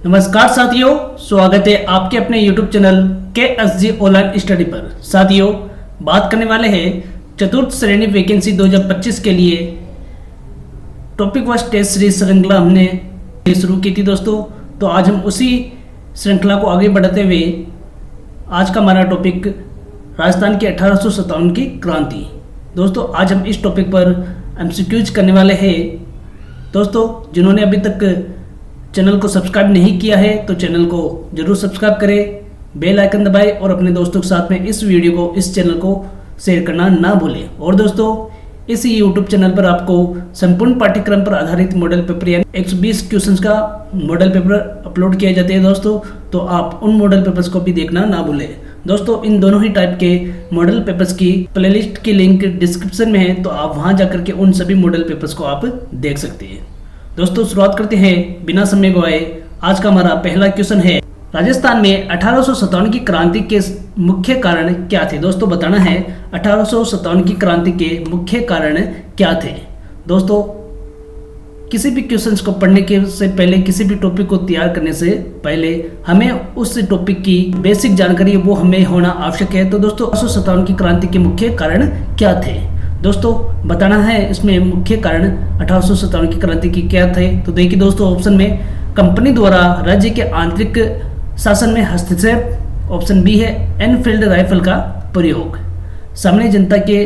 नमस्कार साथियों, स्वागत है आपके अपने YouTube channel KSG online study पर। साथियों, बात करने वाले हैं चतुर्थ श्रेणी वैकेंसी 2025 के लिए टॉपिक वाइज टेस्ट सीरीज श्रृंखला हमने शुरू की थी दोस्तों। तो आज हम उसी श्रृंखला को आगे बढ़ाते हुए आज का हमारा टॉपिक राजस्थान की 1857 की क्रांति। दोस्तों, आज हम इस टॉपिक पर MCQs करने वाले हैं। दोस्तों, जिन्होंने अभी तक चैनल को सब्सक्राइब नहीं किया है तो चैनल को जरूर सब्सक्राइब करें, बेल आइकन दबाएं और अपने दोस्तों के साथ में इस वीडियो को, इस चैनल को शेयर करना ना भूलें। और दोस्तों, इस YouTube चैनल पर आपको संपूर्ण पाठ्यक्रम पर आधारित मॉडल पेपर यानी 120 क्वेश्चंस का मॉडल पेपर अपलोड किए जाते हैं दोस्तों। तो आप उन मॉडल पेपर्स को भी देखना ना भूलें। दोस्तों, इन दोनों ही टाइप के मॉडल पेपर्स की प्लेलिस्ट की लिंक डिस्क्रिप्शन में है, तो आप वहां जाकर के उन सभी मॉडल पेपर्स को आप देख सकते हैं। दोस्तों, शुरुआत करते हैं बिना समय गवाए। आज का हमारा पहला क्वेश्चन है, राजस्थान में 1857 की क्रांति के मुख्य कारण क्या थे। दोस्तों, बताना है 1857 की क्रांति के मुख्य कारण क्या थे। दोस्तों, किसी भी क्वेश्चंस को पढ़ने के से पहले, किसी भी टॉपिक को तैयार करने से पहले हमें उस टॉपिक की बेसिक जानकारी वो हमें होना आवश्यक है। तो दोस्तों, 1857 की क्रांति के मुख्य कारण क्या थे। दोस्तों, बताना है इसमें मुख्य कारण 1857 की क्रांति की क्या थे। तो देखिए दोस्तों, ऑप्शन में कंपनी द्वारा राज्य के आंतरिक शासन में हस्तक्षेप, ऑप्शन बी है एनफील्ड राइफल का प्रयोग, सामान्य जनता के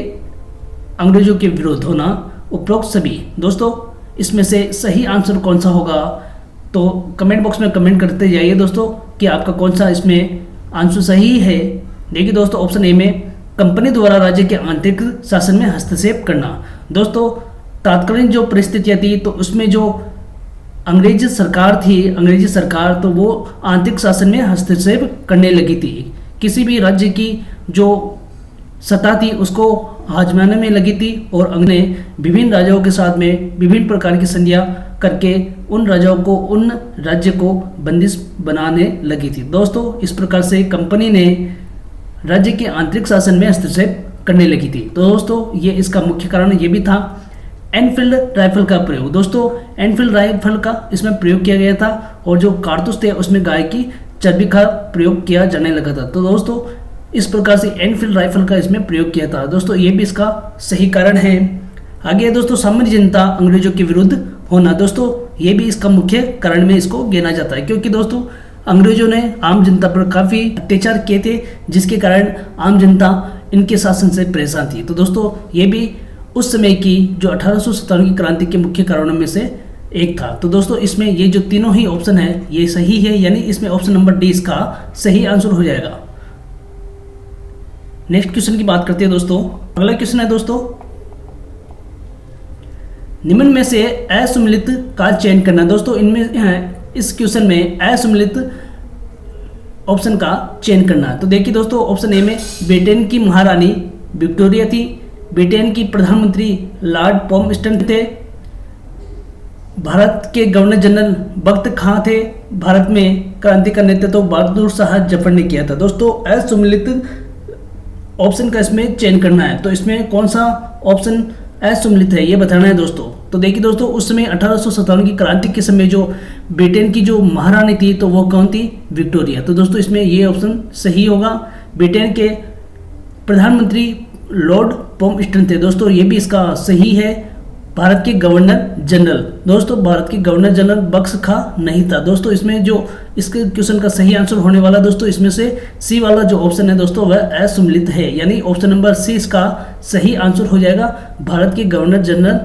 अंग्रेजों के विरोध होना, उपरोक्त सभी। दोस्तों, इसमें से सही आंसर कौन सा होगा, तो कमेंट बॉक्स में कमेंट करते जाइए दोस्तों कि आपका कौन सा इसमें आंसर सही है। देखिए दोस्तों, ऑप्शन ए में कंपनी द्वारा राज्य के आंतरिक शासन में हस्तक्षेप करना। दोस्तों, तात्कालीन जो परिस्थितियाँ थी तो उसमें जो अंग्रेजी सरकार तो वो आंतरिक शासन में हस्तक्षेप करने लगी थी। किसी भी राज्य की जो सत्ता थी उसको आजमाने में लगी थी और ने विभिन्न राजाओं के साथ में विभिन्न प्रकार की संधियाँ करके उन राज्य को बंदिश बनाने लगी थी। दोस्तों, इस प्रकार से कंपनी ने राज्य के आंतरिक शासन में हस्तक्षेप करने लगी थी। तो दोस्तों, ये इसका मुख्य कारण ये भी था एनफील्ड राइफल का प्रयोग। दोस्तों, एनफील्ड राइफल का इसमें प्रयोग किया गया था और जो कारतूस थे उसमें गाय की चर्बी का प्रयोग किया जाने लगा था। तो दोस्तों, इस प्रकार से एनफील्ड राइफल का इसमें प्रयोग किया था। दोस्तों, ये भी इसका सही कारण है। आगे दोस्तों, सामान्य जनता अंग्रेजों के विरुद्ध होना। दोस्तों, ये भी इसका मुख्य कारण में इसको गिना जाता है, क्योंकि दोस्तों अंग्रेजों ने आम जनता पर काफ़ी अत्याचार किए थे, जिसके कारण आम जनता इनके शासन से परेशान थी। तो दोस्तों, ये भी उस समय की जो 1857 की क्रांति के मुख्य कारणों में से एक था। तो दोस्तों, इसमें ये जो तीनों ही ऑप्शन है ये सही है, यानी इसमें ऑप्शन नंबर डी इसका सही आंसर हो जाएगा। नेक्स्ट क्वेश्चन की बात करते हैं दोस्तों। अगला क्वेश्चन है दोस्तों, निम्न में से असम्मिलित का चयन करना। दोस्तों, इनमें इस क्वेश्चन में असम्मिलित ऑप्शन का चयन करना। तो देखिए दोस्तों, ऑप्शन ए में ब्रिटेन की महारानी विक्टोरिया थी, ब्रिटेन की प्रधानमंत्री लॉर्ड पॉम्पस्टन थे, भारत के गवर्नर जनरल बख्त खां थे, भारत में क्रांति का नेतृत्व बहादुर शाह जफर ने किया था। दोस्तों, असम्मिलित ऑप्शन का इसमें चयन करना है। तो इसमें कौन सा ऑप्शन असम्मिलित है ये बताना है दोस्तों। तो देखिए दोस्तों, उस समय 1857 की क्रांति के समय जो ब्रिटेन की जो महारानी थी तो वो कौन थी, विक्टोरिया। तो दोस्तों, इसमें ये ऑप्शन सही होगा। ब्रिटेन के प्रधानमंत्री लॉर्ड पॉम्पस्टन थे। दोस्तों, ये भी इसका सही है। भारत के गवर्नर जनरल, दोस्तों भारत के गवर्नर जनरल बख्त खां नहीं था। दोस्तों, इसमें जो इसके क्वेश्चन का सही आंसर होने वाला दोस्तों, इसमें से सी वाला जो ऑप्शन है दोस्तों वह असम्मिलित है, यानी ऑप्शन नंबर सी इसका सही आंसर हो जाएगा। भारत के गवर्नर जनरल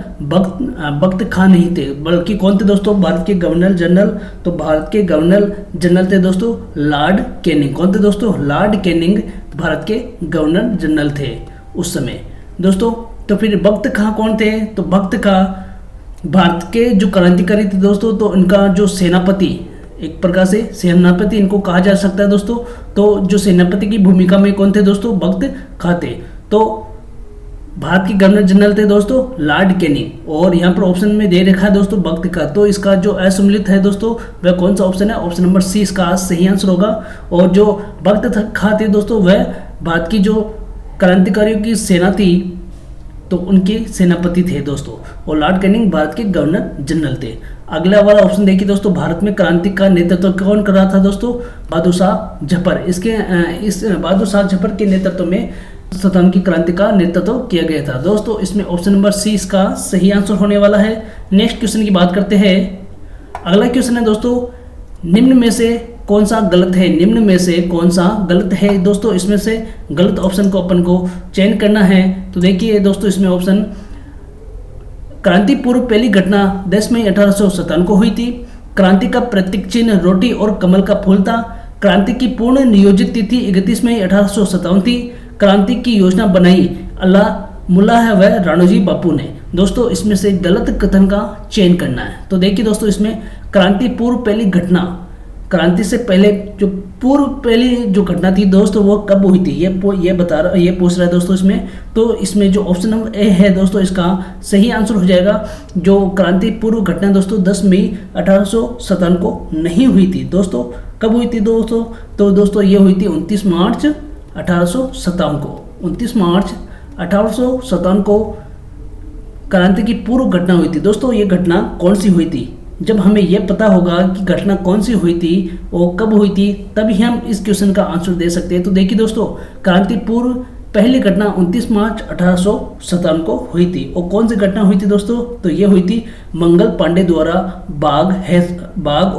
बख्त खां नहीं थे, बल्कि कौन थे दोस्तों, भारत के गवर्नर जनरल। तो भारत के गवर्नर जनरल थे दोस्तों लॉर्ड कैनिंग। कौन थे दोस्तों, लॉर्ड कैनिंग भारत के गवर्नर जनरल थे उस समय दोस्तों। तो फिर बख्त खां कौन थे, तो बख्त खां भारत के जो क्रांतिकारी थे दोस्तों, तो इनका जो सेनापति, एक प्रकार से सेनापति इनको कहा जा सकता है दोस्तों। तो जो सेनापति की भूमिका में कौन थे दोस्तों, बख्त खां थे। तो भारत के गवर्नर जनरल थे दोस्तों लॉर्ड कैनिंग, और यहाँ पर ऑप्शन में दे रखा है दोस्तों बख्त खां। तो इसका जो असम्मिलित है दोस्तों वह कौन सा ऑप्शन है, ऑप्शन नंबर सी इसका सही आंसर होगा। और जो बख्त खां थे दोस्तों वह भारत की जो क्रांतिकारियों की सेना थी तो उनके सेनापति थे दोस्तों, और लॉर्ड कैनिंग भारत के गवर्नर जनरल थे। अगला वाला ऑप्शन देखिए दोस्तों, भारत में क्रांति का नेतृत्व कौन कर रहा था दोस्तों? बहादुर शाह जफर। इस बहादुर शाह जफर के नेतृत्व में सत्तावन की क्रांति का नेतृत्व किया गया था दोस्तों। इसमें ऑप्शन नंबर सी इसका सही आंसर होने वाला है। नेक्स्ट क्वेश्चन की बात करते हैं। अगला क्वेश्चन है दोस्तों, निम्न में से कौन सा गलत है? निम्न में से कौन सा गलत है दोस्तों? इसमें से गलत ऑप्शन को अपन को चयन करना है। तो देखिए दोस्तों, इसमें ऑप्शन क्रांति पूर्व पहली घटना 10 मई 1857 को हुई थी। क्रांति का प्रतीक चिन्ह रोटी और कमल का फूल था। क्रांति की पूर्ण नियोजित तिथि 31 मई 1857 थी। क्रांति की योजना बनाई अल्लाह मुल्ला व राणोजी बापू ने। दोस्तों इसमें से गलत कथन का चयन करना है। तो देखिए दोस्तों, इसमें क्रांति पूर्व पहली घटना, क्रांति से पहले जो पूर्व पहली जो घटना थी दोस्तों वो कब हुई थी, ये पूछ रहा है दोस्तों इसमें। तो इसमें जो ऑप्शन नंबर ए है दोस्तों, इसका सही आंसर हो जाएगा। जो क्रांति पूर्व घटना दोस्तों 10 मई 1857 को नहीं हुई थी दोस्तों। कब हुई थी दोस्तों? तो दोस्तों ये हुई थी 29 मार्च 1857 को। 29 मार्च 1857 को क्रांति की पूर्व घटना हुई थी दोस्तों। ये घटना कौन सी हुई थी? जब हमें यह पता होगा कि घटना कौन सी हुई थी और कब हुई थी, तभी हम इस क्वेश्चन का आंसर दे सकते हैं। तो देखिए दोस्तों, क्रांति पूर्व पहली घटना 29 मार्च 1857 को हुई थी। और कौन सी घटना हुई थी दोस्तों? तो ये हुई थी मंगल पांडे द्वारा बाग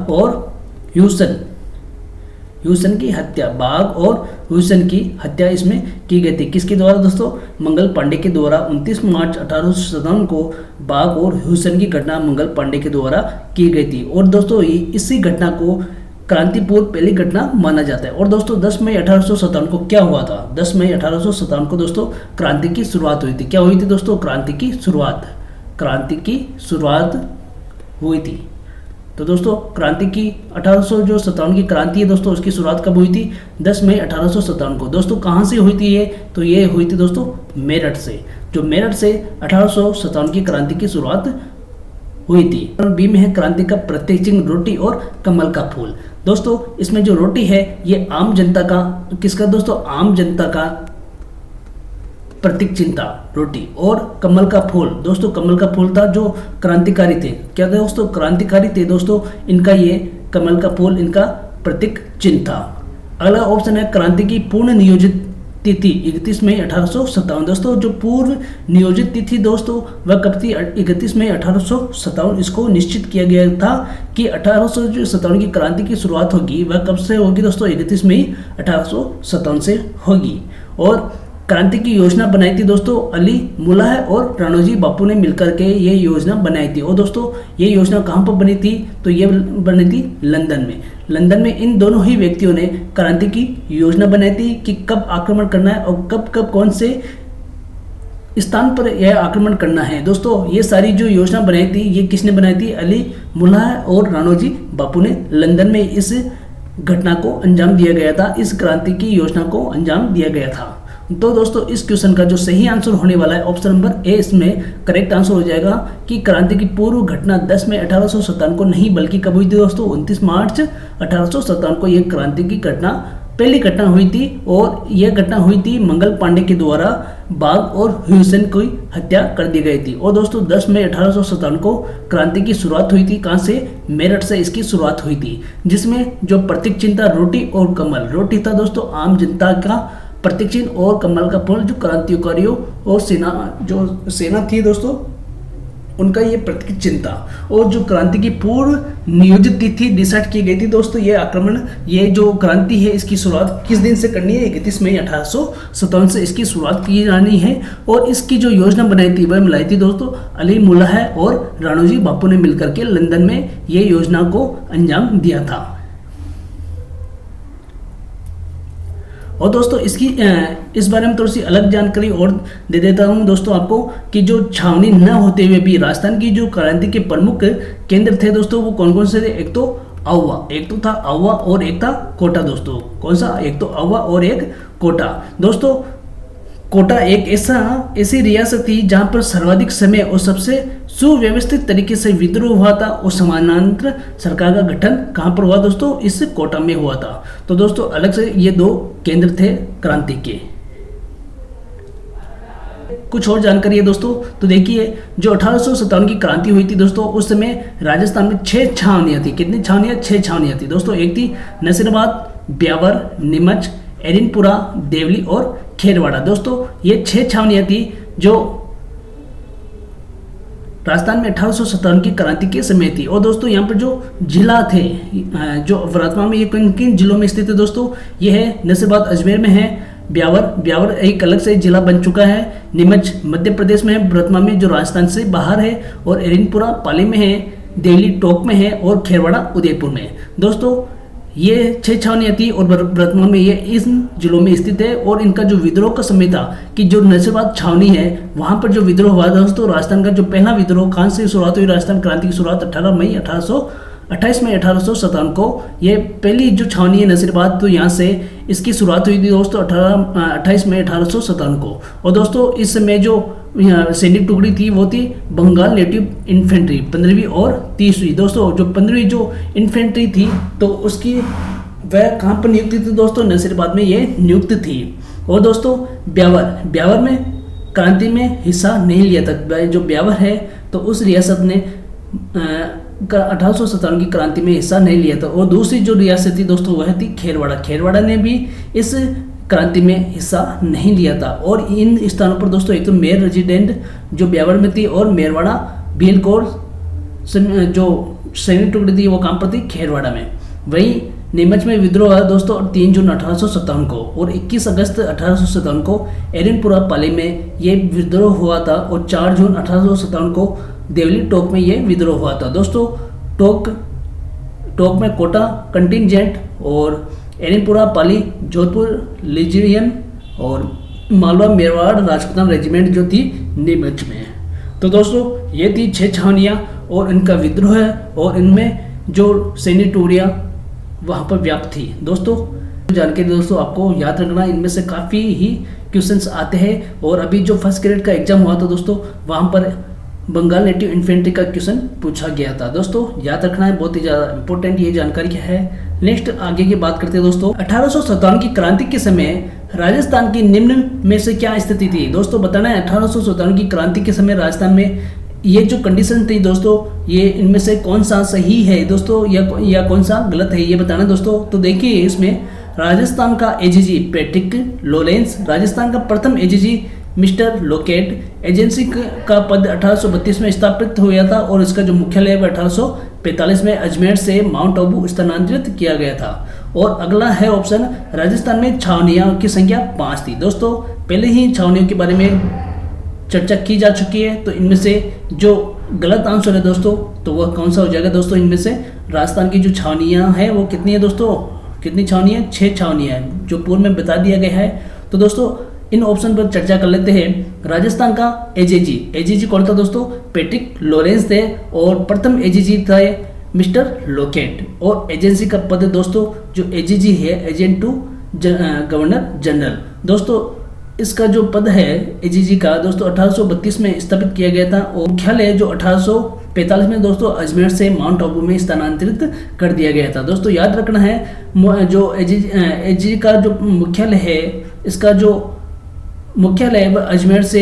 और ह्यूसन की हत्या, बाग और ह्यूसन की हत्या इसमें की गई थी। किसके द्वारा दोस्तों? मंगल पांडे के द्वारा 29 मार्च 1857 को बाग और ह्यूसन की घटना मंगल पांडे के द्वारा की गई थी। और दोस्तों इसी घटना को क्रांति पूर्व पहली घटना माना जाता है। और दोस्तों 10 मई 1857 को क्या हुआ था? 10 मई 1857 को दोस्तों क्रांति की शुरुआत हुई थी। क्या हुई थी दोस्तों? क्रांति की शुरुआत हुई थी। तो दोस्तों क्रांति की 1857 की क्रांति है दोस्तों, उसकी शुरुआत कब हुई थी? 10 मई 1857 को। दोस्तों कहाँ से हुई थी ये? तो ये हुई थी दोस्तों मेरठ से। जो मेरठ से 1857 की क्रांति की शुरुआत हुई थी। और बी में है क्रांति का प्रतीक चिन्ह रोटी और कमल का फूल। दोस्तों इसमें जो रोटी है ये आम जनता का, किसका दोस्तों? आम जनता का प्रतीक चिन्ह था रोटी। और कमल का फूल, दोस्तों कमल का फूल था जो क्रांतिकारी थे। क्या दोस्तों? क्रांतिकारी थे दोस्तों। इनका ये कमल का फूल इनका प्रतीक चिन्ह था। अगला ऑप्शन है क्रांति की पूर्ण नियोजित तिथि 31 मई 1857। दोस्तों जो पूर्व नियोजित तिथि दोस्तों वह कब थी? 31 मई 1857। इसको निश्चित किया गया था कि 1857 की क्रांति की शुरुआत होगी, वह कब से होगी दोस्तों? 31 मई 1857 से होगी। और क्रांति की योजना बनाई थी दोस्तों अली मुल्ला और राणोजी बापू ने मिलकर के ये योजना बनाई थी। और दोस्तों ये योजना कहाँ पर बनी थी? तो ये बनी थी लंदन में। लंदन में इन दोनों ही व्यक्तियों ने क्रांति की योजना बनाई थी कि कब आक्रमण करना है और कब कौन से स्थान पर यह आक्रमण करना है। दोस्तों ये सारी जो योजना बनाई थी ये किसने बनाई थी? अली मुल्ला और राणोजी बापू ने। लंदन में इस घटना को अंजाम दिया गया था, इस क्रांति की योजना को अंजाम दिया गया था। तो दोस्तों इस क्वेश्चन का जो सही आंसर होने वाला है ऑप्शन नंबर ए इसमें करेक्ट आंसर हो जाएगा कि क्रांति की पूर्व घटना 10 मई 1857 को नहीं बल्कि कब हुई थी दोस्तों? 29 मार्च 1857 को यह क्रांति की घटना पहली घटना हुई थी। और यह घटना हुई थी मंगल पांडे के द्वारा बाग और ह्यूसन की हत्या कर दी गई थी। और दोस्तों 10 मई 1857 को क्रांति की शुरुआत हुई थी। कहाँ से? मेरठ से इसकी शुरुआत हुई थी, जिसमें जो प्रतीक चिन्ह था रोटी और कमल। रोटी था दोस्तों आम जनता का प्रतीक चिन्ह और कमल का फूल जो क्रांतिकारियों और सेना थी दोस्तों उनका ये प्रतीक चिन्ह था। और जो क्रांति की पूर्व नियोजित तिथि डिसाइड की गई थी दोस्तों, ये आक्रमण, ये जो क्रांति है इसकी शुरुआत किस दिन से करनी है? 31 मई 1857 से इसकी शुरुआत की जानी है। और इसकी जो योजना बनाई थी वह मिलाई थी दोस्तों अली मुल्ला और राणोजी बापू ने मिलकर के लंदन में ये योजना को अंजाम दिया था। और दोस्तों इस बारे में थोड़ी सी अलग जानकारी और दे देता हूं दोस्तों आपको कि जो छावनी न होते हुए भी राजस्थान की जो क्रांति के प्रमुख केंद्र थे दोस्तों वो कौन कौन से थे? एक तो था आहुआ और एक था कोटा दोस्तों। कौन सा? एक तो आहुआ और एक कोटा। दोस्तों कोटा एक ऐसी रियासत थी जहां पर सर्वाधिक समय और सबसे सुव्यवस्थित तरीके से विद्रोह हुआ था और समानांतर सरकार का गठन कहां पर हुआ दोस्तों? इस कोटा में हुआ था। तो दोस्तों अलग से ये दो केंद्र थे क्रांति के। कुछ और जानकारी है दोस्तों। तो देखिए, जो 1857 की क्रांति हुई थी दोस्तों, उस समय राजस्थान में 6 छावनियाँ थी। कितनी छावनियाँ? 6 छावनियाँ थी दोस्तों। एक थी नसीराबाद, ब्यावर, नीमच, एरिनपुरा, देवली और खेरवाड़ा। दोस्तों ये 6 छावनियाँ थी जो राजस्थान में 1857 की क्रांति के समय थी। और दोस्तों यहाँ पर जो जिला थे, जो वर्तमान में ये किन किन जिलों में स्थित है दोस्तों, ये है नसीराबाद अजमेर में है, ब्यावर एक अलग से जिला बन चुका है, नीमच मध्य प्रदेश में है वर्तमान में जो राजस्थान से बाहर है, और एरिनपुरा पाली में है, देवली टोंक में है और खेरवाड़ा उदयपुर में है। दोस्तों ये 6 छावनियाँ थी और वर्तमान में ये इन जिलों में स्थित है। और इनका जो विद्रोह का समय था कि जो नसीराबाद छावनी है वहाँ पर जो विद्रोह हुआ दोस्तों, राजस्थान का जो पहला विद्रोह कहाँ से शुरुआत हुई? राजस्थान क्रांति की शुरुआत 28 मई 1857 को ये पहली जो छावनी है नसीराबाद, तो यहाँ से इसकी शुरुआत हुई थी दोस्तों 28 मई 1857 को। और दोस्तों इस समय जो सैनिक टुकड़ी थी वो थी बंगाल नेटिव इन्फेंट्री 15वीं और 30वीं। दोस्तों जो 15वीं जो इन्फेंट्री थी तो उसकी वह कहाँ पर नियुक्त थी दोस्तों? नसीराबाद में ये नियुक्त थी। और दोस्तों ब्यावर में क्रांति में हिस्सा नहीं लिया था। जो ब्यावर है तो उस रियासत ने 1857 की क्रांति में हिस्सा नहीं लिया था। और दूसरी जो रियासत थी दोस्तों वह थी खेरवाड़ा ने भी इस क्रांति में हिस्सा नहीं लिया था। और इन स्थानों पर दोस्तों एक तो मेयर रेजिडेंट जो ब्यावर में थी और मेरवाड़ा भीलकोर जो सैनिक टुकड़ी थी वो कहाँ पर थी? खेरवाड़ा में। वहीं नीमच में विद्रोह हुआ दोस्तों 3 जून 1857 को, और 21 अगस्त 1857 को एरिनपुरा पाली में ये विद्रोह हुआ था, और 4 जून 1857 को देवली टोंक में ये विद्रोह हुआ था। दोस्तों टोंक में कोटा कंटिंजेंट और एरिनपुरा पाली जोधपुर लीजियन और मालवा मेवाड़ राजपूताना रेजिमेंट जो थी नीमच में। तो दोस्तों ये थी 6 छावनियाँ और इनका विद्रोह है, और इनमें जो सैनिक टुकड़ियाँ वहाँ पर व्याप्त थी। दोस्तों जानकारी दोस्तों आपको याद रखना, इनमें से काफ़ी ही क्वेश्चंस आते हैं। और अभी जो फर्स्ट ग्रेड का एग्जाम हुआ था दोस्तों, वहाँ पर बंगाल नेटिव इन्फेंट्री का क्वेश्चन पूछा गया था। दोस्तों याद रखना है, बहुत ही ज़्यादा इंपॉर्टेंट ये जानकारी है। नेक्स्ट आगे की बात करते हैं दोस्तों। 1857 की क्रांति के समय राजस्थान की निम्न में से क्या स्थिति थी? दोस्तों बताना है 1857 की क्रांति के समय राजस्थान में ये जो कंडीशन थी दोस्तों, ये इनमें से कौन सा सही है दोस्तों या कौन सा गलत है, ये बताना दोस्तों। तो देखिए इसमें राजस्थान का एजीजी पैट्रिक लॉरेंस, राजस्थान का प्रथम एजीजी मिस्टर लोकेट, एजेंसी का पद 1832 में स्थापित हुआ था, और इसका जो मुख्यालय 1845 में अजमेर से माउंट आबू स्थानांतरित किया गया था। और अगला है ऑप्शन, राजस्थान में छावनियों की संख्या 5 थी। दोस्तों पहले ही छावनियों के बारे में चर्चा की जा चुकी है, तो इनमें से जो गलत आंसर है दोस्तों तो वह कौन सा हो जाएगा? दोस्तों इनमें से राजस्थान की जो छावनियाँ हैं वो कितनी है दोस्तों? कितनी छावनियाँ? 6 छावनियाँ हैं जो पूर्व में बता दिया गया है। तो दोस्तों इन ऑप्शन पर चर्चा कर लेते हैं। राजस्थान का एजीजी कौन था दोस्तों? पैट्रिक लॉरेंस थे, और प्रथम एजीजी थे मिस्टर लोकेट। और एजेंसी का पद दोस्तों जो एजीजी है एजेंट टू गवर्नर जनरल। दोस्तों इसका जो पद है एजीजी का दोस्तों 1832 में स्थापित किया गया था, और मुख्यालय जो 1845 में दोस्तों अजमेर से माउंट आबू में स्थानांतरित कर दिया गया था। दोस्तों याद रखना है जो एजीजी का जो मुख्यालय है, इसका जो मुख्यालय अजमेर से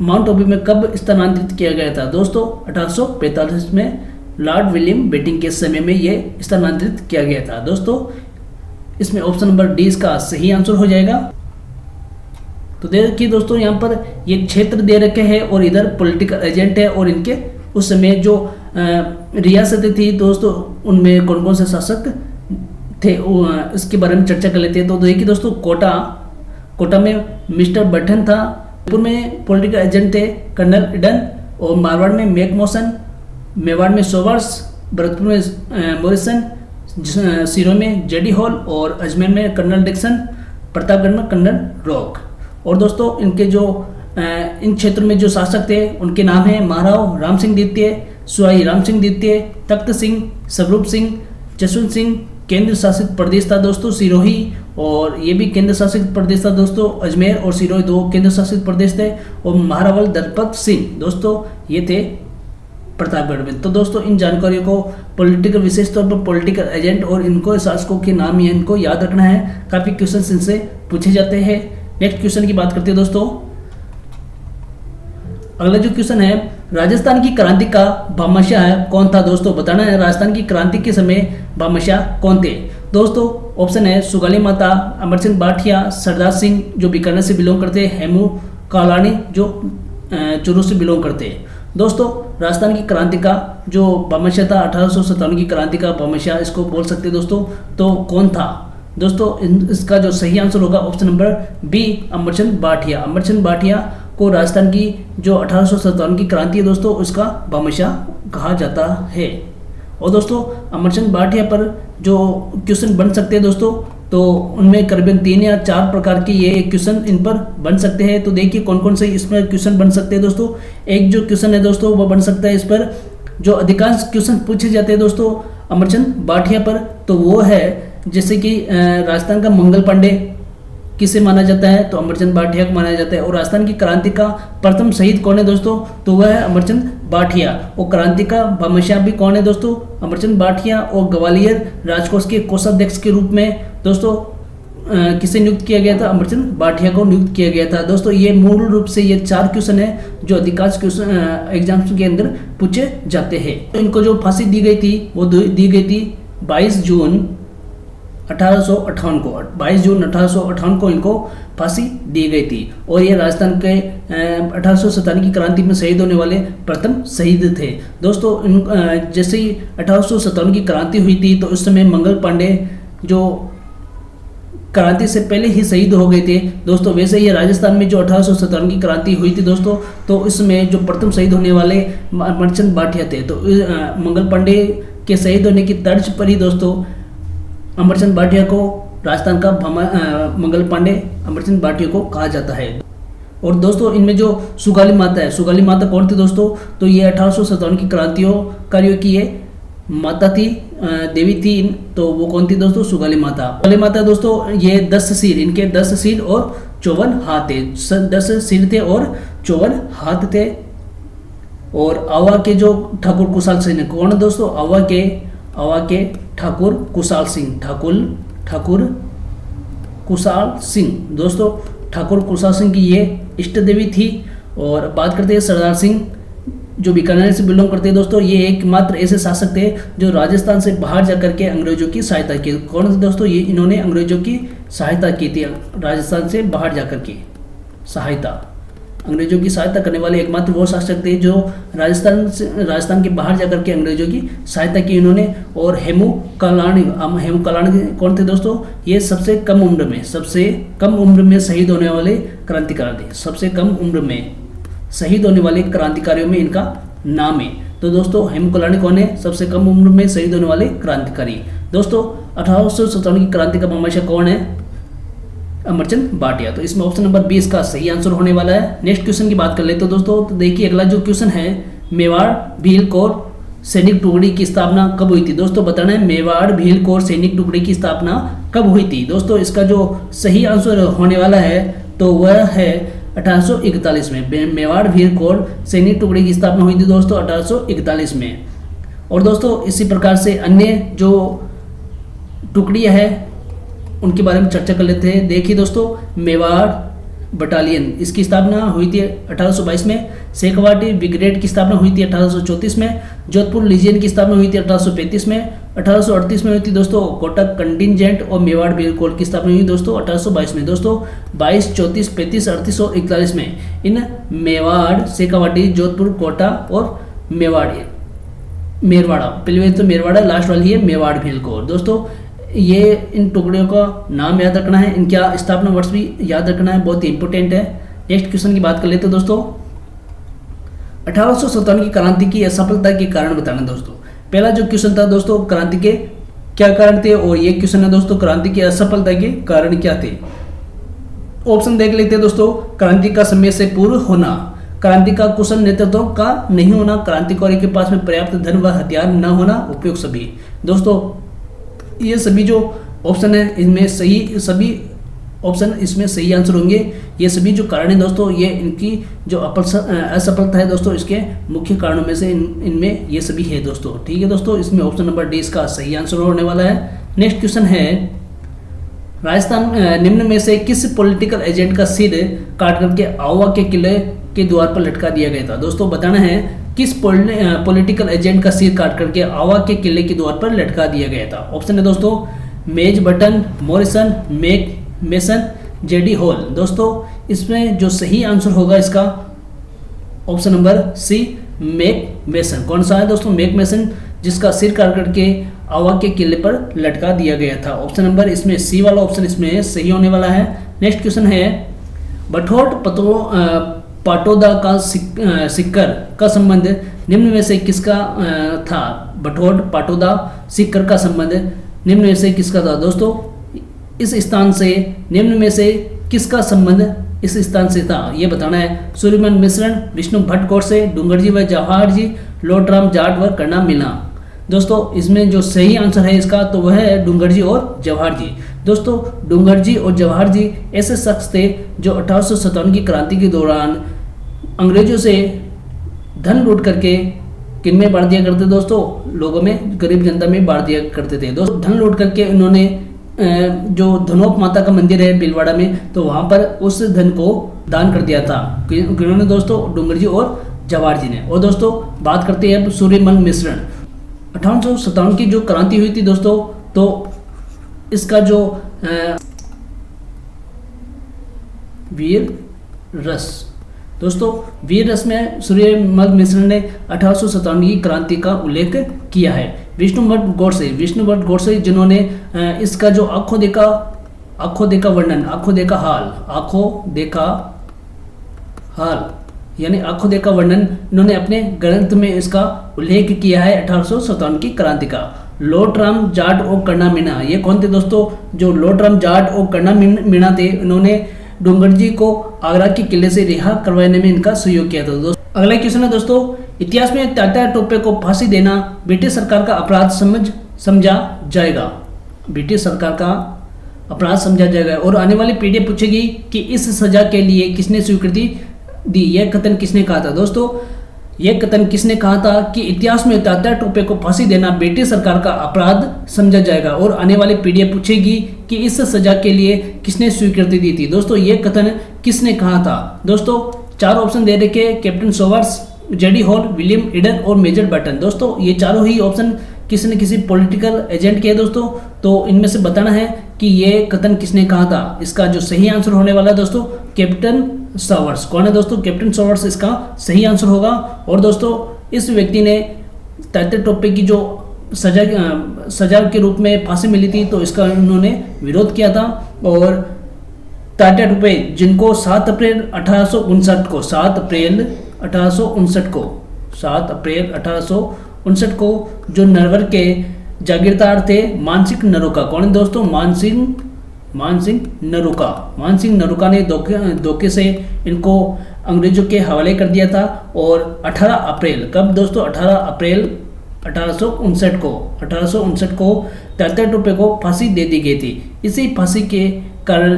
माउंट आबू में कब स्थानांतरित किया गया था? दोस्तों 1845 में लॉर्ड विलियम बेटिंग के समय में ये स्थानांतरित किया गया था। दोस्तों इसमें ऑप्शन नंबर डी इसका सही आंसर हो जाएगा। तो देखिए दोस्तों यहाँ पर ये क्षेत्र दे रखे हैं और इधर पॉलिटिकल एजेंट है, और इनके उस समय जो रियासतें थी दोस्तों उनमें कौन कौन से शासक थे इसके बारे में चर्चा कर लेते हैं। तो देखिए दोस्तों कोटा में मिस्टर बटन था, जयपुर में पॉलिटिकल एजेंट थे कर्नल इडन, और मारवाड़ में मैकमोसन, मेवाड़ में सोवर्स, भरतपुर में मोरिसन, सिरों में जेडी हॉल, और अजमेर में कर्नल डिक्सन, प्रतापगढ़ में कर्नल रॉक। और दोस्तों इनके जो इन क्षेत्र में जो शासक थे उनके नाम हैं महाराव राम सिंह द्वितीय, सुहाई राम सिंह द्वितीय, तख्त सिंह, स्वरूप सिंह, जसवंत सिंह। केंद्र शासित प्रदेश था दोस्तों सिरोही, और ये भी केंद्र शासित प्रदेश था दोस्तों। अजमेर और सिरोही 2 केंद्र शासित प्रदेश थे, और महारावल दलपत सिंह दोस्तों ये थे प्रतापगढ़ में। तो दोस्तों इन जानकारियों को पॉलिटिकल विशेष तौर पर पॉलिटिकल एजेंट और इनको शासकों के नाम या इनको याद रखना है, काफ़ी क्वेश्चन इनसे पूछे जाते हैं। नेक्स्ट क्वेश्चन की बात करते हैं दोस्तों। अगला जो क्वेश्चन है, राजस्थान की क्रांति का भामाशाह कौन था दोस्तों? बताना है राजस्थान की क्रांति के समय भामाशाह कौन थे? दोस्तों ऑप्शन है सुगाली माता, अमरचंद बाठिया, सरदार सिंह जो बीकानेर से बिलोंग करते हैं, हेमू कालानी जो चूरू से बिलोंग करते हैं। दोस्तों राजस्थान की क्रांति का जो भामाशाह था, 1857 की क्रांति का भामाशाह इसको बोल सकते हैं दोस्तों, तो कौन था? दोस्तों इसका जो सही आंसर होगा option number B, Amarchand Bathia. Amarchand Bathia को राजस्थान की जो 1857 की क्रांति है दोस्तों, उसका भामाशाह कहा जाता है। और दोस्तों अमरचंद बाठिया पर जो क्वेश्चन बन सकते हैं दोस्तों, तो उनमें करीबन 3 या 4 प्रकार के ये क्वेश्चन इन पर बन सकते हैं। तो देखिए कौन कौन से इसमें क्वेश्चन बन सकते हैं दोस्तों। एक जो क्वेश्चन है दोस्तों वो बन सकता है इस पर, जो अधिकांश क्वेश्चन पूछे जाते हैं दोस्तों अमरचंद बाठिया पर, तो वो है जैसे कि राजस्थान का मंगल पांडे किसे माना जाता है? तो अमरचंद बाठिया को माना जाता है। और राजस्थान की क्रांति का प्रथम शहीद कौन है दोस्तों? तो वह है अमरचंद बाठिया। और क्रांति का भामाशाह भी कौन है दोस्तों? अमरचंद बाठिया। और ग्वालियर राजकोष के कोषाध्यक्ष के रूप में दोस्तों किसे नियुक्त किया गया था? अमरचंद बाठिया को नियुक्त किया गया था। दोस्तों ये मूल रूप से ये 4 क्वेश्चन है जो अधिकांश क्वेश्चन एग्जाम्स के अंदर पूछे जाते हैं। तो इनको जो फांसी दी गई थी वो दी गई थी 22 जून 1858 को। 22 जून 1858 को इनको फांसी दी गई थी। और ये राजस्थान के 1857 की क्रांति में शहीद होने वाले प्रथम शहीद थे। दोस्तों जैसे ही 1857 की क्रांति हुई थी तो उस समय मंगल पांडे जो क्रांति से पहले ही शहीद हो गए थे दोस्तों। वैसे ही राजस्थान में जो 1857 की क्रांति हुई थी दोस्तों, तो इसमें जो प्रथम शहीद होने वाले अमरचंद बाठिया थे। तो मंगल पांडे के शहीद होने की तर्ज पर ही दोस्तों अमरचंद बाठिया को राजस्थान का मंगल पांडे अमरचंद बाठिया को कहा जाता है। और दोस्तों इनमें जो सुगाली माता है, सुगाली माता कौन थी दोस्तों? तो ये 1857 की कार्यों की ये माता थी, देवी थी। तो वो कौन थी दोस्तों? सुगाली माता। सुगाली माता दोस्तों ये 10 सिर, इनके 10 सिर और 54 हाथ थे। 10 सिर थे और 54 हाथ थे। और आवा के जो ठाकुर कुशाल सिंह कौन है दोस्तों? आवा के ठाकुर कुशाल सिंह, ठाकुर कुशाल सिंह। दोस्तों ठाकुर कुशाल सिंह की ये इष्ट देवी थी। और बात करते हैं सरदार सिंह जो बीकानेर से बिलोंग करते हैं दोस्तों। ये एकमात्र ऐसे शासक थे जो राजस्थान से बाहर जाकर के अंग्रेजों की सहायता की। कौन थे दोस्तों? ये इन्होंने अंग्रेजों की सहायता की थी, राजस्थान से बाहर जाकर के अंग्रेजों की सहायता करने वाले एकमात्र वो शासक थे जो राजस्थान के बाहर जाकर के अंग्रेजों की सहायता की इन्होंने। और हेमू कालानी कौन थे दोस्तों? ये सबसे कम उम्र में शहीद होने वाले क्रांतिकारी थे। सबसे कम उम्र में शहीद होने वाले क्रांतिकारियों में इनका नाम है। तो दोस्तों हेमू कालानी कौन है? सबसे कम उम्र में शहीद होने वाले क्रांतिकारी। दोस्तों 1857 की क्रांति का भामाशाह कौन है? अमरचंद बाठिया। तो इसमें ऑप्शन नंबर 20 का सही आंसर होने वाला है। नेक्स्ट क्वेश्चन की बात कर लेते हो दोस्तों। तो देखिए अगला जो क्वेश्चन है, मेवाड़ भील कोर सैनिक टुकड़ी की स्थापना कब हुई थी? दोस्तों बताना है मेवाड़ भील कोर सैनिक टुकड़ी की स्थापना कब हुई थी? दोस्तों इसका जो सही आंसर होने वाला है तो वह है 1841 में। मेवाड़ भील कोर सैनिक टुकड़ी की स्थापना हुई थी दोस्तों 1841 में। और दोस्तों इसी प्रकार से अन्य जो टुकड़ियाँ हैं उनके बारे में चर्चा कर लेते हैं। देखिए दोस्तों मेवाड़ बटालियन इसकी स्थापना हुई थी 1822 में। शेखवाटी ब्रिगेड की स्थापना हुई थी 1834 में। जोधपुर लीजियन की स्थापना हुई थी 1835 में। 1838 में हुई थी दोस्तों कोटक कंटिजेंट और मेवाड़ भील कोर की स्थापना हुई दोस्तों 1822 में। दोस्तों 22, 34, 35, 38 और 41 में इन मेवाड़, शेखावाटी, जोधपुर, कोटा और मेरवाड़ा, पहले तो मेरवाड़ा, लास्ट वाली है मेवाड़ भील कोर। दोस्तों ये इन टुकड़ियों का नाम याद रखना है, इनका स्थापना वर्ष भी याद रखना है, बहुत ही इंपॉर्टेंट है। नेक्स्ट क्वेश्चन की बात कर लेते हैं दोस्तों। 1857 की क्रांति की असफलता के कारण बताना दोस्तों। पहला जो क्वेश्चन था दोस्तों क्रांति के क्या कारण थे, और ये क्वेश्चन है दोस्तों क्रांति की असफलता के कारण क्या थे। ऑप्शन देख लेते हैं दोस्तों। क्रांति का समय से पूर्व होना, क्रांति का कुशल नेतृत्व का नहीं होना, क्रांतिकारी के पास में पर्याप्त धन व हथियार न होना, उपयोग सभी। दोस्तों ये सभी जो ऑप्शन है इनमें सभी ऑप्शन इसमें सही आंसर होंगे। ये सभी जो कारण है दोस्तों ये इनकी जो असफलता है दोस्तों इसके मुख्य कारणों में से इनमें ये सभी है दोस्तों। ठीक है दोस्तों, इसमें ऑप्शन नंबर डी इसका सही आंसर होने वाला है। नेक्स्ट क्वेश्चन है राजस्थान निम्न में से किस पॉलिटिकल एजेंट का सिर काट करके आवा के किले के द्वार पर लटका दिया गया था। दोस्तों बताना है किस पॉलिटिकल एजेंट का सिर काट करके आवा के किले के द्वार पर लटका दिया गया था। ऑप्शन है दोस्तों मेज बटन, Morrison, Mac Mason, JD hall. दोस्तों इसमें जो सही आंसर होगा इसका option number C, Mac Mason. कौन सा है दोस्तों? मैक मेसन, जिसका सिर काट करके आवा के किले पर लटका दिया गया था। ऑप्शन नंबर इसमें सी वाला ऑप्शन इसमें सही होने वाला है। नेक्स्ट क्वेश्चन है बठोट पाटोदा का सिक्कर का संबंध निम्न में से किसका था? बठोट पाटोदा सिक्कर का संबंध निम्न में से किसका था? दोस्तों इस स्थान से निम्न में से किसका संबंध इस स्थान से था, ये बताना है। सूर्यमन मिश्रण, विष्णु भट्ट गोडसे, डूंगरजी व जवाहर जी, लोटराम जाट व कर्णा मीना। दोस्तों इसमें जो सही आंसर है इसका तो वह है डूंगरजी और जवाहर जी। दोस्तों डूंगरजी और जवाहर जी ऐसे शख्स थे जो 1857 की क्रांति के दौरान अंग्रेजों से धन लूट करके किन में बांट दिया करते? दोस्तों लोगों में, गरीब जनता में बांट दिया करते थे। दोस्तों धन लूट करके उन्होंने जो धनोप माता का मंदिर है भीलवाड़ा में, तो वहां पर उस धन को दान कर दिया था। किन्होंने? दोस्तों डूंगरजी और जवाहर जी ने। और दोस्तों बात करते हैं सूर्यमन मिश्रण। 1857 की जो क्रांति हुई थी दोस्तों, तो इसका जो वीर रस, दोस्तों वीर रस में सूर्यमल मिश्र ने 1857 की क्रांति का उल्लेख किया है। विष्णु भट्ट गोडसे जिन्होंने इसका जो आंखों देखा वर्णन, आंखों देखा हाल यानी आंखों देखा वर्णन इन्होंने अपने ग्रंथ में इसका उल्लेख किया है 1857 की क्रांति का। लोटराम जाट और कर्णा मीणा, ये कौन थे दोस्तों? जो लोटराम जाट और कर्णा मीणा थे, इन्होंने डूंगरजी को आगरा के किले से रिहा करवाने में इनका सहयोग किया था। दोस्तों अगला क्वेश्चन है दोस्तों, इतिहास में तात्या टोपे को फांसी देना ब्रिटिश सरकार का अपराध समझा जाएगा। ब्रिटिश सरकार का अपराध समझा जाएगा। और आने वाली पीढ़ी पूछेगी कि इस सजा के लिए किसने स्वीकृति दी, यह कथन किसने कहा था? दोस्तों यह कथन किसने कहा था कि इतिहास में तात्या टोपे को फांसी देना ब्रिटिश सरकार का अपराध समझा जाएगा। और आने वाली पीढ़ी पूछेगी कि इस सजा के लिए किसने स्वीकृति दी थी। दोस्तों यह कथन किसने कहा था? दोस्तों 4 ऑप्शन दे रखे, captain Sowers, J D Hall, William Eden और मेजर बटन। दोस्तों ये चारों ही ऑप्शन किसी न किसी पॉलिटिकल एजेंट के हैं दोस्तों, तो इनमें से बताना है कि ये कथन किसने कहा था। इसका जो सही आंसर होने वाला है दोस्तों कैप्टन सोवर्स। कौन है दोस्तों? कैप्टन सोवर्स इसका सही आंसर होगा। और दोस्तों इस व्यक्ति ने तात्या टोपे की जो सजा के रूप में फांसी मिली थी, तो इसका उन्होंने विरोध किया था। और तात्या टोपे जिनको 7 अप्रैल 1859 को जो नरवर के जागीरदार थे मानसिंह नरूका। कौन है दोस्तों? मानसिंह नरूका ने धोखे से इनको अंग्रेजों के हवाले कर दिया था। और 18 अप्रैल कब दोस्तों? 18 अप्रैल 1859 को तात्या टोपे को फांसी दे दी गई थी। इसी फांसी के कारण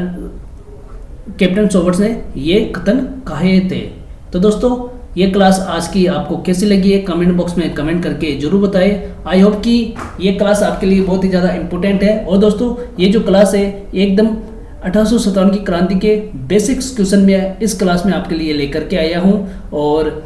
कैप्टन सोवर्स ने ये कथन कहे थे। तो दोस्तों ये क्लास आज की आपको कैसी लगी है कमेंट बॉक्स में कमेंट करके जरूर बताएं। आई होप कि ये क्लास आपके लिए बहुत ही ज़्यादा इंपॉर्टेंट है। और दोस्तों ये जो क्लास है एकदम 1857 की क्रांति के बेसिक्स क्वेश्चन में इस क्लास में आपके लिए लेकर के आया हूँ। और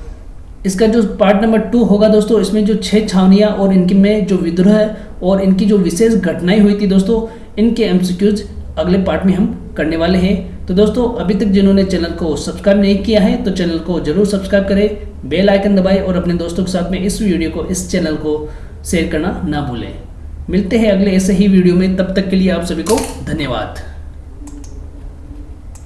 इसका जो पार्ट नंबर 2 होगा दोस्तों, इसमें जो 6 छावनियाँ और इनकी में जो विद्रोह है और इनकी जो विशेष घटनाएं हुई थी दोस्तों, इनके एमसीक्यूज अगले पार्ट में हम करने वाले हैं। तो दोस्तों अभी तक जिन्होंने चैनल को सब्सक्राइब नहीं किया है तो चैनल को जरूर सब्सक्राइब करें, बेल आइकन दबाएं और अपने दोस्तों के साथ में इस वीडियो को, इस चैनल को शेयर करना ना भूलें। मिलते हैं अगले ऐसे ही वीडियो में, तब तक के लिए आप सभी को धन्यवाद।